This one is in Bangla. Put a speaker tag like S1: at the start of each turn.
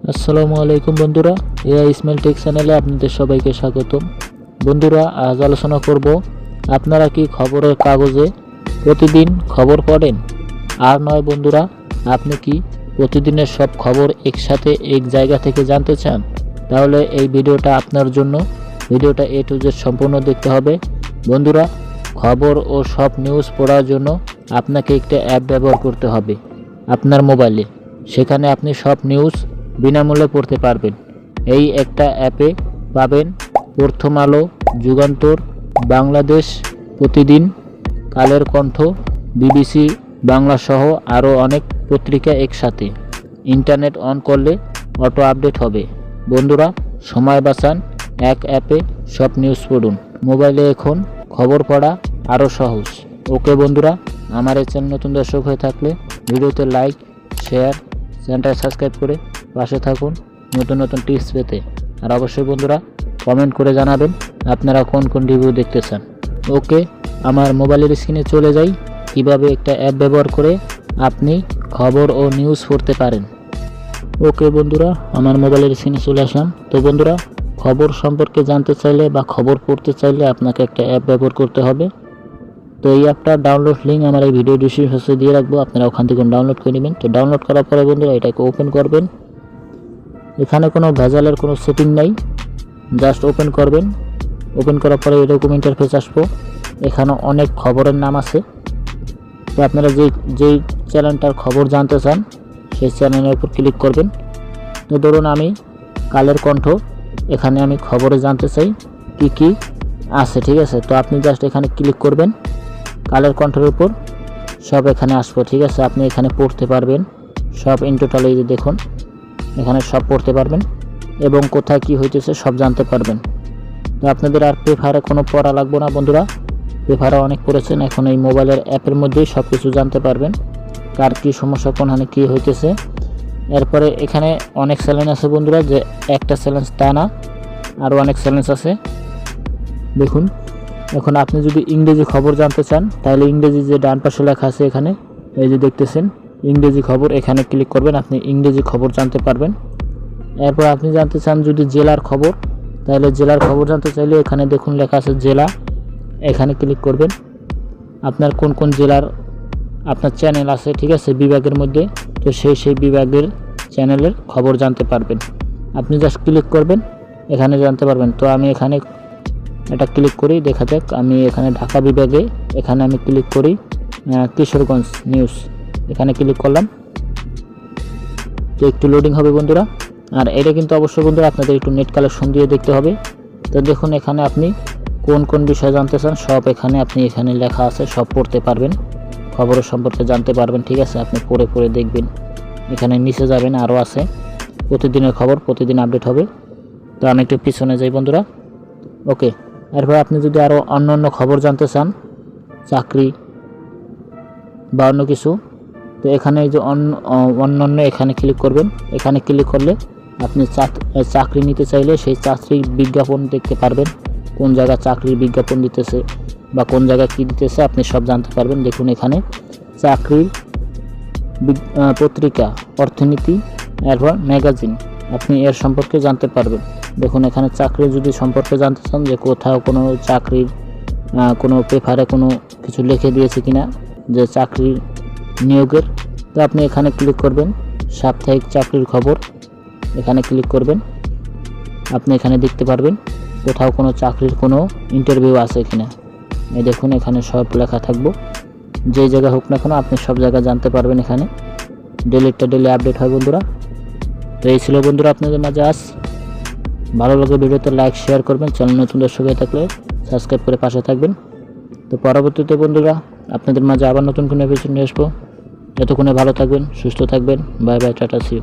S1: আসসালামু আলাইকুম বন্ধুরা, এআই ইসমাইল টেক চ্যানেলে আপনাদের সবাইকে স্বাগতম। বন্ধুরা, আজ আলোচনা করব আপনারা কি খবরের কাগজে প্রতিদিন খবর পড়েন? আর নয় বন্ধুরা, আপনি কি প্রতিদিনের সব খবর একসাথে এক জায়গা থেকে জানতে চান? তাহলে এই ভিডিওটা আপনার জন্য। ভিডিওটা A to Z সম্পূর্ণ দেখতে হবে। বন্ধুরা, খবর ও সব নিউজ পড়ার জন্য আপনাকে একটা অ্যাপ ব্যবহার করতে হবে আপনার মোবাইলে। সেখানে আপনি সব নিউজ বিনামূল্যে পড়তে পারবেন। এই একটা অ্যাপে পাবেন প্রথম আলো, যুগান্তর, বাংলাদেশ প্রতিদিন, কালের কণ্ঠ, BBC বাংলা সহ আরও অনেক পত্রিকা একসাথে। ইন্টারনেট অন করলে অটো আপডেট হবে। বন্ধুরা, সময় বাঁচান, এক অ্যাপে সব নিউজ পড়ুন। মোবাইলে এখন খবর পড়া আরও সহজ। ওকে বন্ধুরা, আমার এই চ্যানেল নতুন দর্শক হয়ে থাকলে ভিডিওতে লাইক, শেয়ার, চ্যানেলটা সাবস্ক্রাইব করে পাশে থাকুন নতুন নতুন টিপস পেতে। আর অবশ্যই বন্ধুরা, কমেন্ট করে জানাবেন আপনারা কোন কোন রিভিউ দেখতে চান। ওকে, আমার মোবাইলের স্ক্রিনে চলে যাই কিভাবে একটা অ্যাপ ব্যবহার করে আপনি খবর ও নিউজ পড়তে পারেন। ওকে বন্ধুরা, আমার মোবাইলের স্ক্রিনে চলে আসলাম। তো বন্ধুরা, খবর সম্পর্কে জানতে চাইলে বা খবর পড়তে চাইলে আপনাকে একটা অ্যাপ ব্যবহার করতে হবে। তো এই অ্যাপটার ডাউনলোড লিঙ্ক আমার এই ভিডিও ডিসক্রিপশনে দিয়ে রাখবো, আপনারা ওখান থেকে ডাউনলোড করে নেবেন। তো ডাউনলোড করার পরে বন্ধুরা এটাকে ওপেন করবেন। এখানে কোনো ভেজালের কোনো সেটিং নাই, জাস্ট ওপেন করবেন। ওপেন করার পরে এরকম ইন্টারফেস আসবো। এখানে অনেক খবরের নাম আছে। তো আপনারা যেই চ্যানেলটার খবর জানতে চান সেই চ্যানেলের উপর ক্লিক করবেন। তো ধরুন আমি কালের কণ্ঠ, এখানে আমি খবরে জানতে চাই কি কি আছে, ঠিক আছে। তো আপনি জাস্ট এখানে ক্লিক করবেন, কালের কণ্ঠের উপর সব এখানে আসবো, ঠিক আছে। আপনি এখানে পড়তে পারবেন সব ইন টোটাল। এই যে দেখুন, এখানে সব পড়তে পারবেন এবং কোথায় কি হইতেছে সব জানতে পারবেন। তো আপনাদের আর পেপারে কোনো পড়া লাগবে না বন্ধুরা, পেপারে অনেক পড়েছেন। এখন এই মোবাইলের অ্যাপের মধ্যেই সব কিছু জানতে পারবেন, কার কী সমস্যা, কোনখানে কী হইতেছে। এরপরে এখানে অনেক চ্যালেঞ্জ আছে বন্ধুরা, যে একটা চ্যালেঞ্জ তা না, আরও অনেক চ্যালেঞ্জ আছে। দেখুন, এখন আপনি যদি ইংরেজি খবর জানতে চান তাহলে ইংরেজি যে ডান পাশে লেখা আছে এখানে, এই যে দেখতেছেন ইংরেজি খবর, এখানে ক্লিক করবেন, আপনি ইংরেজি খবর জানতে পারবেন। এরপর আপনি জানতে চান যদি জেলার খবর, তাহলে জেলার খবর জানতে চাইলে এখানে দেখুন লেখা আছে জেলা, এখানে ক্লিক করবেন। আপনার কোন কোন জেলার আপনার চ্যানেল আছে, ঠিক আছে, বিভাগের মধ্যে, তো সেই বিভাগের চ্যানেলের খবর জানতে পারবেন। আপনি জাস্ট ক্লিক করবেন, এখানে জানতে পারবেন। তো আমি এখানে এটা ক্লিক করি, দেখা যাক। আমি এখানে ঢাকা বিভাগে, এখানে আমি ক্লিক করি কিশোরগঞ্জ নিউজ, এখানে ক্লিক করলাম। তো একটু লোডিং হবে বন্ধুরা। আর এটা কিন্তু অবশ্যই বন্ধুরা আপনাদের একটু নেট কালেকশন দিয়ে দেখতে হবে। তো দেখুন, এখানে আপনি কোন কোন বিষয় জানতে চান সব এখানে লেখা আছে, সব পড়তে পারবেন, খবরের সম্পর্কে জানতে পারবেন, ঠিক আছে। আপনি পড়ে দেখবেন, এখানে নিচে যাবেন, আরও আছে প্রতিদিনের খবর, প্রতিদিন আপডেট হবে। তো আমি একটু পিছনে যাই বন্ধুরা। ওকে, এরপর আপনি যদি আরও অন্য খবর জানতে চান, চাকরি বা অন্য কিছু, তো এখানে এই যে অন্য এখানে ক্লিক করবেন। এখানে ক্লিক করলে আপনি চাকরি নিতে চাইলে সেই চাকরির বিজ্ঞাপন দেখতে পারবেন, কোন জায়গায় চাকরির বিজ্ঞাপন দিতেছে বা কোন জায়গায় কী দিতেছে আপনি সব জানতে পারবেন। দেখুন, এখানে চাকরির পত্রিকা, অর্থনীতি, এরপর ম্যাগাজিন, আপনি এর সম্পর্কে জানতে পারবেন। দেখুন, এখানে চাকরির যদি সম্পর্কে জানতে চান যে কোথাও কোনো চাকরির কোনো পেপারে কোনো কিছু লিখে দিয়েছে কিনা যে চাকরি নিয়োগের, তো আপনি এখানে ক্লিক করবেন। সাপ্তাহিক চাকরির খবর, এখানে ক্লিক করবেন। আপনি এখানে দেখতে পারবেন কোথাও কোনো চাকরির কোনো ইন্টারভিউ আছে কিনা। এই দেখুন, এখানে সব লেখা থাকবো, যে জায়গা হোক না কেন আপনি সব জায়গা জানতে পারবেন। এখানে ডেলি আপডেট হয় বন্ধুরা। তো এই ছিল বন্ধুরা আপনাদের মাঝে আজ। ভালো লাগে ভিডিওতে লাইক, শেয়ার করবেন, চ্যানেল নতুন দর্শক হয়ে থাকলে সাবস্ক্রাইব করে পাশে থাকবেন। তো পরবর্তীতে বন্ধুরা আপনাদের মাঝে আবার নতুন কোনো এপিসোড নিয়ে আসবো। যতক্ষণে ভালো থাকবেন, সুস্থ থাকবেন। Bye bye, tata, see you.